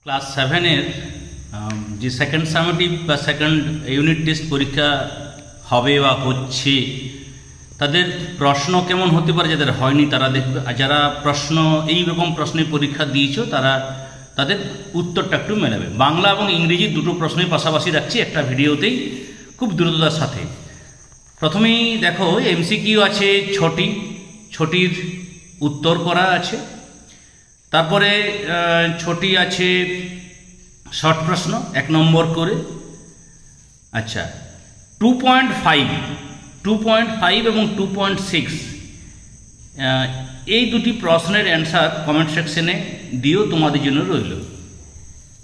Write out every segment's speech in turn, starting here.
Class 7-এর যে second summative বা second unit test পরীক্ষা হবে বা হচ্ছে, তাদের প্রশ্ন কেমন হতে পারে, যাদের হয়নি তারা দেখবে, আর যারা প্রশ্ন এইরকম প্রশ্নের পরীক্ষা দিয়েছো তারা তাদের উত্তরটা একটু মেলাবে। বাংলা এবং ইংরেজি দুটো প্রশ্নই পাশাপাশি রাখছি একটা ভিডিওতেই খুব দ্রুততার সাথে। প্রথমেই দেখো এমসিকিউ আছে 6টির উত্তর করা আছে। তারপরে 6টি আছে শর্ট প্রশ্ন 1 নম্বর করে। আচ্ছা, 2.5 এবং 2.6 এই দুটি প্রশ্নের অ্যান্সার কমেন্ট সেকশনে দিও, তোমাদের জন্য রইল।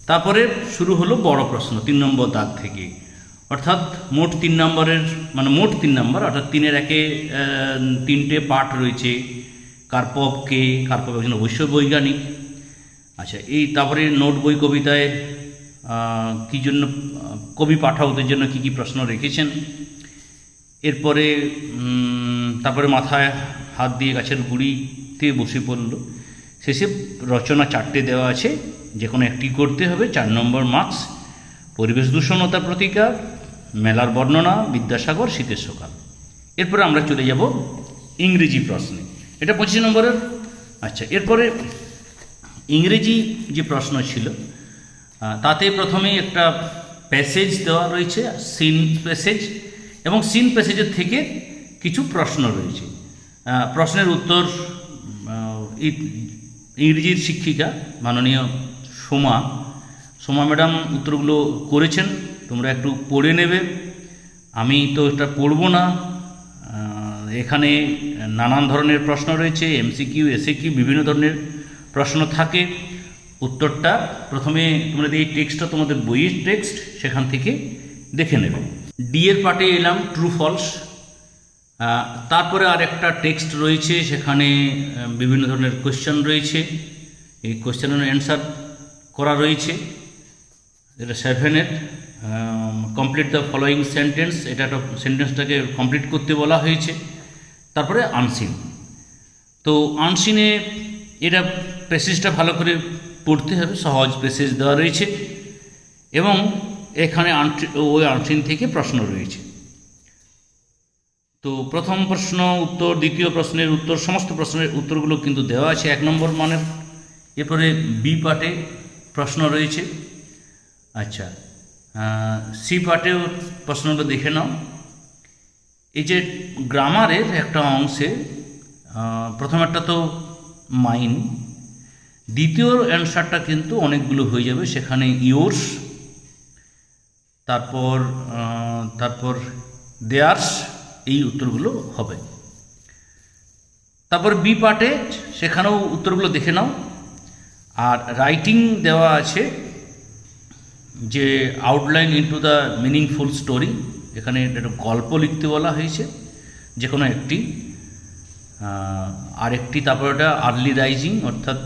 তারপরে শুরু হলো বড় প্রশ্ন 3 নম্বর দাগ থেকে, অর্থাৎ মোট 3 নম্বরের মোট 3 নম্বর, অর্থাৎ 3-এর 3টে পার্ট রয়েছে। কার্পভ একজন অবশ্য বৈজ্ঞানিক। আচ্ছা, এই তারপরে নোট বই কবিতায় কী জন্য কবি পাঠকদের জন্য কি কি প্রশ্ন রেখেছেন। এরপরে তারপরে মাথায় হাত দিয়ে গাছের গুঁড়িতে বসে পড়ল। শেষে রচনা 4টে দেওয়া আছে, যে কোনো একটি করতে হবে, 4 নম্বর মার্কস। পরিবেশ দূষণতার প্রতিকার, মেলার বর্ণনা, বিদ্যাসাগর, শীতের সকাল। এরপরে আমরা চলে যাব ইংরেজি প্রশ্নে, এটা 25 নম্বরের। আচ্ছা, এরপরে ইংরেজি যে প্রশ্ন ছিল তাতে প্রথমেই একটা প্যাসেজ দেওয়া রয়েছে, সিন প্যাসেজ, এবং সিন প্যাসেজের থেকে কিছু প্রশ্ন রয়েছে। প্রশ্নের উত্তর ইংরেজির শিক্ষিকা মাননীয় সোমা ম্যাডাম উত্তরগুলো করেছেন, তোমরা একটু পড়ে নেবে। আমি তো এটা পড়বো না। এখানে নানান ধরনের প্রশ্ন রয়েছে, এমসিকিউ, এসএকিউ, বিভিন্ন ধরনের প্রশ্ন থাকে। উত্তরটা প্রথমে তোমরা এই টেক্সটটা তোমাদের বইয়ের টেক্সট, সেখান থেকে দেখে নেবে। ডি এর পার্টে এলাম, ট্রু ফলস। তারপরে আর একটা টেক্সট রয়েছে, সেখানে বিভিন্ন ধরনের কোয়েশ্চেন রয়েছে, এই কোয়েশ্চেনের অ্যান্সার করা রয়েছে। এটা 7-এর কমপ্লিট দ্য ফলোয়িং সেন্টেন্স, এটা একটা সেন্টেন্সটাকে কমপ্লিট করতে বলা হয়েছে। তারপরে আনসিন। তো আনসিনে এটা প্যাসেজটা ভালো করে পড়তে হবে, সহজ প্যাসেজ দেওয়া রয়েছে, এবং এখানে ওই আনসিন থেকে প্রশ্ন রয়েছে। তো প্রথম প্রশ্ন উত্তর, দ্বিতীয় প্রশ্নের উত্তর, সমস্ত প্রশ্নের উত্তরগুলো কিন্তু দেওয়া আছে 1 নম্বর মানের। এরপরে বি পার্টে প্রশ্ন রয়েছে। আচ্ছা, সি পার্টেও প্রশ্নগুলো দেখে নাও। এই যে গ্রামারের একটা অংশে প্রথম একটা তো মাইন, দ্বিতীয় অ্যান্সারটা কিন্তু অনেকগুলো হয়ে যাবে, সেখানে ইয়োর্স, তারপর দেয়ার্স, এই উত্তরগুলো হবে। তারপর বি পার্টে সেখানেও উত্তরগুলো দেখে নাও। আর রাইটিং দেওয়া আছে যে outline into the meaningful story, এখানে একটা গল্প লিখতে বলা হয়েছে, যে কোনো একটি। আরেকটি তারপর এটা আর্লি রাইজিং, অর্থাৎ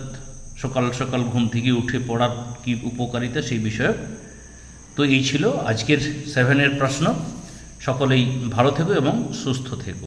সকাল সকাল ঘুম থেকে উঠে পড়ার কি উপকারিতা, সেই বিষয়ে। তো এই ছিল আজকের 7-এর প্রশ্ন। সকলেই ভালো থেকো এবং সুস্থ থেকো।